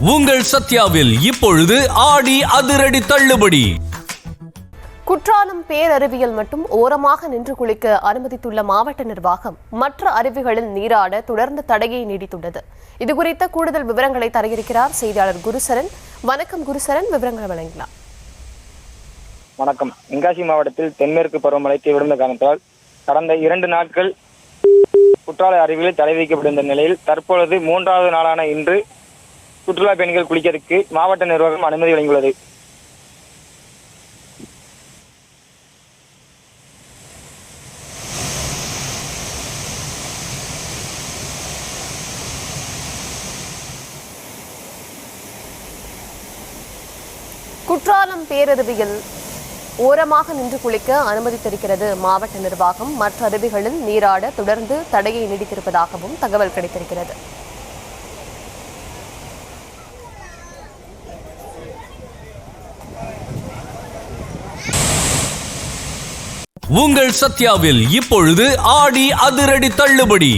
உங்கள் சத்யாவில் இப்பொழுது ஆடி அதிரடி தள்ளுபடி. குற்றாலம் பேரருவியில் மட்டும் ஓரமாக நின்று குளிக்க அனுமதித்துள்ள மாவட்ட நிர்வாகம் மற்ற அருவிகளில் நீராட தொடர்ந்து தடையை நீடித்துள்ளது. இதுகுறித்த கூடுதல் விவரங்களை தர இருக்கிறார் செய்தியாளர் குருசரன். வணக்கம் குருசரன், விவரங்களை வழங்கலாம். வணக்கம். தென்காசி மாவட்டத்தில் தென்மேற்கு பருவமழை தீவிரந்த காரணத்தால் கடந்த 2 நாட்கள் குற்றால அருவியில் தடை வைக்கப்பட்டிருந்த நிலையில் தற்பொழுது 3வது நாளான இன்று சுற்றுலா பயணிகள் குளிக்கிறதுக்கு மாவட்ட நிர்வாகம் அனுமதி வழங்கியுள்ளது. குற்றாலம் பேரருவியில் ஓரமாக நின்று குளிக்க அனுமதித்திருக்கிறது மாவட்ட நிர்வாகம். மற்ற அருவிகளில் நீராட தொடர்ந்து தடையை நீடித்திருப்பதாகவும் தகவல் கிடைத்திருக்கிறது. உங்கள் சத்யாவில் இப்பொழுது ஆடி அதிரடி தள்ளுபடி.